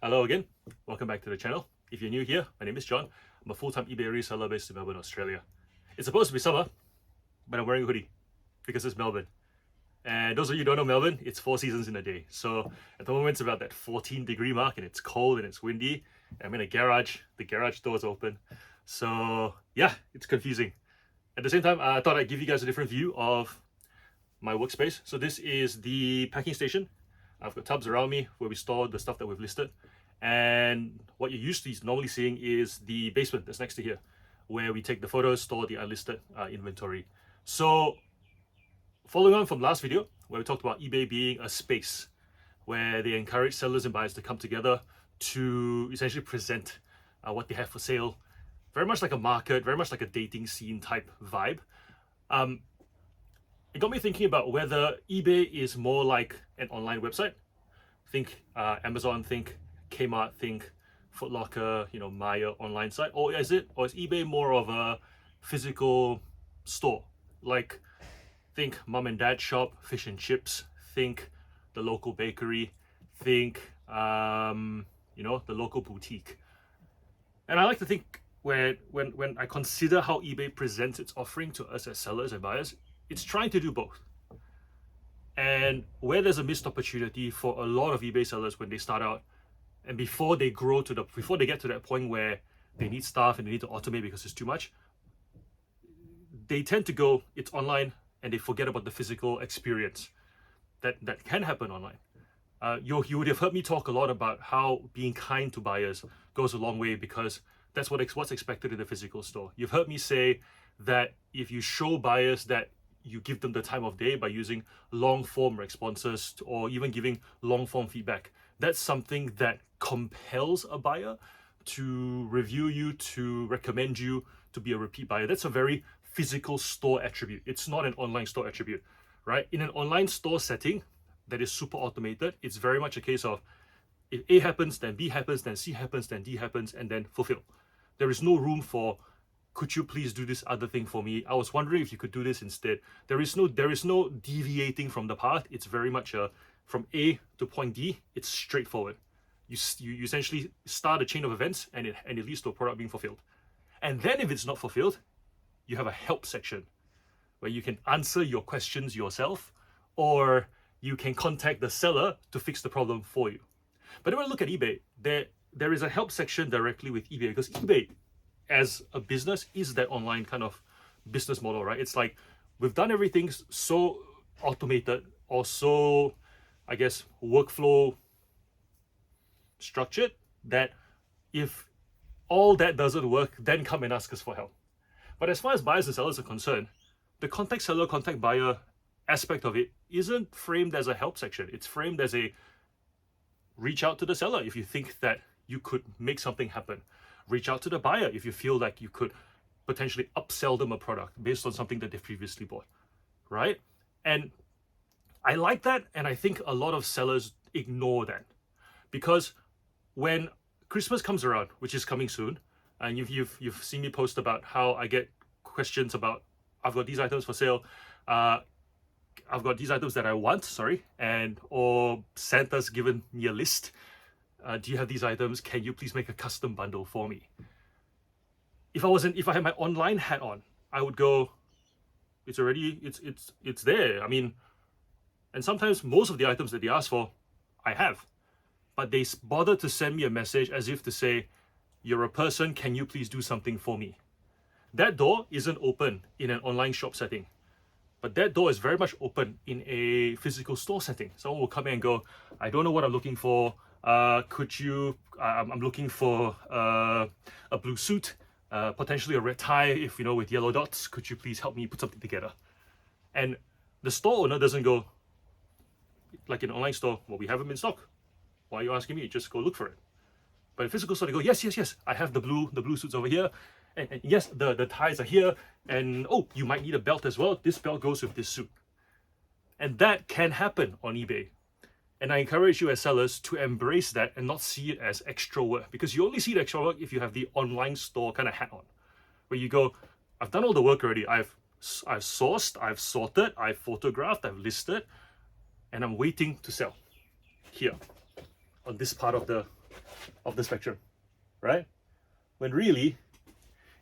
Hello again, welcome back to the channel. If you're new here, my name is John. I'm a full-time eBay reseller based in Melbourne, Australia. It's supposed to be summer, but I'm wearing a hoodie because it's Melbourne. And those of you who don't know Melbourne, it's 4 seasons in a day. So at the moment it's about that 14-degree mark and it's cold and it's windy. And I'm in a garage, the garage door is open. So yeah, it's confusing. At the same time, I thought I'd give you guys a different view of my workspace. So this is the packing station. I've got tubs around me where we store the stuff that we've listed. And what you're used to normally seeing is the basement that's next to here, where we take the photos, store the unlisted inventory. So following on from last video, where we talked about eBay being a space where they encourage sellers and buyers to come together to essentially present what they have for sale, very much like a market, very much like a dating scene type vibe. It got me thinking about whether eBay is more like an online website. Think Amazon, think Kmart, think Footlocker, Maya online site, or is eBay more of a physical store? Like think mom and dad shop, fish and chips, think the local bakery, think the local boutique. And I like to think when I consider how eBay presents its offering to us as sellers and buyers, it's trying to do both. And where there's a missed opportunity for a lot of eBay sellers when they start out, and before they get to that point where they need staff and they need to automate because it's too much, they tend to go, it's online, and they forget about the physical experience that can happen online. You would have heard me talk a lot about how being kind to buyers goes a long way, because that's what's expected in the physical store. You've heard me say that if you show buyers that you give them the time of day by using long form responses or even giving long form feedback, that's something that compels a buyer to review you, to recommend you, to be a repeat buyer. That's a very physical store attribute. It's not an online store attribute, right? In an online store setting that is super automated, it's very much a case of if A happens, then B happens, then C happens, then D happens, and then fulfill. There is no room for, could you please do this other thing for me? I was wondering if you could do this instead. There is no deviating from the path. It's very much from A to point D, it's straightforward. You essentially start a chain of events and it leads to a product being fulfilled. And then if it's not fulfilled, you have a help section where you can answer your questions yourself, or you can contact the seller to fix the problem for you. But when I look at eBay, there is a help section directly with eBay, because eBay as a business is that online kind of business model, right? It's like we've done everything so automated or so, I guess, workflow structured that if all that doesn't work, then come and ask us for help. But as far as buyers and sellers are concerned, the contact seller, contact buyer aspect of it isn't framed as a help section. It's framed as a reach out to the seller if you think that you could make something happen. Reach out to the buyer if you feel like you could potentially upsell them a product based on something that they've previously bought, right? And I like that, and I think a lot of sellers ignore that, because when Christmas comes around, which is coming soon, and you've seen me post about how I get questions about, I've got these items for sale, I've got these items that I want, or Santa's given me a list. Do you have these items? Can you please make a custom bundle for me? If I had my online hat on, I would go, it's there. I mean, and sometimes most of the items that they ask for, I have. But they bother to send me a message as if to say, you're a person, can you please do something for me? That door isn't open in an online shop setting, but that door is very much open in a physical store setting. Someone will come in and go, I don't know what I'm looking for. I'm looking for a blue suit, potentially a red tie, with yellow dots. Could you please help me put something together? And the store owner doesn't go, like in an online store, well, we have them in stock. Why are you asking me? Just go look for it. But in physical store, they go, yes, I have the blue suits over here. And yes, the ties are here. And oh, you might need a belt as well. This belt goes with this suit. And that can happen on eBay. And I encourage you as sellers to embrace that and not see it as extra work, because you only see the extra work if you have the online store kind of hat on, where you go, I've done all the work already. I've sourced, I've sorted, I've photographed, I've listed, and I'm waiting to sell here on this part of the of the spectrum, right? When really,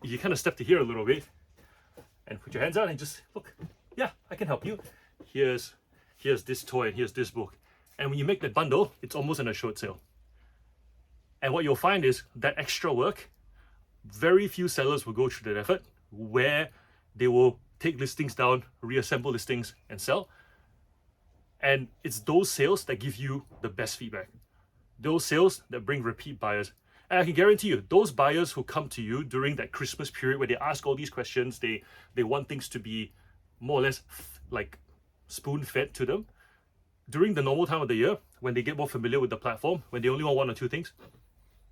if you kind of step to here a little bit and put your hands out and just look, yeah, I can help you. Here's this toy and here's this book. And when you make that bundle, it's almost an assured sale. And what you'll find is that extra work, very few sellers will go through that effort where they will take listings down, reassemble listings and sell. And it's those sales that give you the best feedback. Those sales that bring repeat buyers. And I can guarantee you, those buyers who come to you during that Christmas period where they ask all these questions, they want things to be more or less like spoon-fed to them. During the normal time of the year, when they get more familiar with the platform, when they only want one or two things,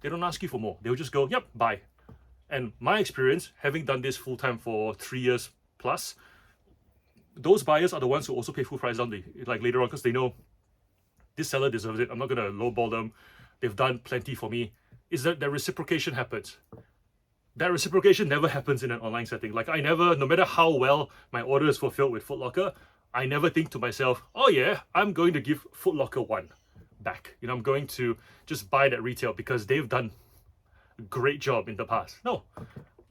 they don't ask you for more. They'll just go, yep, buy. And my experience, having done this full-time for 3 years plus, those buyers are the ones who also pay full price down like later on because they know this seller deserves it. I'm not going to lowball them. They've done plenty for me. Is that the reciprocation happens. That reciprocation never happens in an online setting. Like I never, no matter how well my order is fulfilled with Footlocker, I never think to myself, oh yeah, I'm going to give Footlocker one back. You know, I'm going to just buy that retail because they've done a great job in the past. No,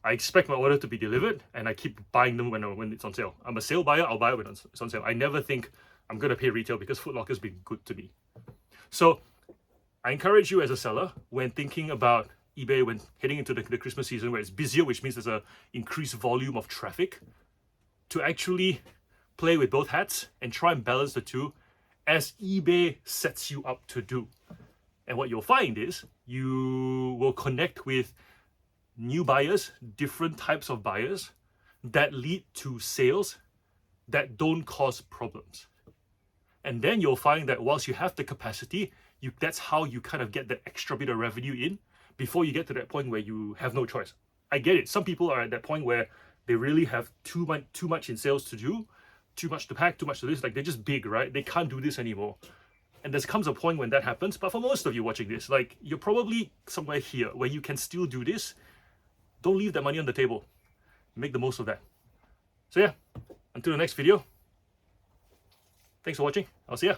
I expect my order to be delivered and I keep buying them when it's on sale. I'm a sale buyer, I'll buy it when it's on sale. I never think I'm going to pay retail because Footlocker's been good to me. So I encourage you as a seller, when thinking about eBay, when heading into the Christmas season where it's busier, which means there's an increased volume of traffic, to actually play with both hats and try and balance the two as eBay sets you up to do. And what you'll find is you will connect with new buyers, different types of buyers that lead to sales that don't cause problems. And then you'll find that whilst you have the capacity, that's how you kind of get that extra bit of revenue in before you get to that point where you have no choice. I get it. Some people are at that point where they really have too much in sales to do, too much to pack, too much to this. Like they're just big, right? They can't do this anymore. And there comes a point when that happens. But for most of you watching this, like you're probably somewhere here where you can still do this. Don't leave that money on the table. Make the most of that. So yeah, until the next video. Thanks for watching. I'll see ya.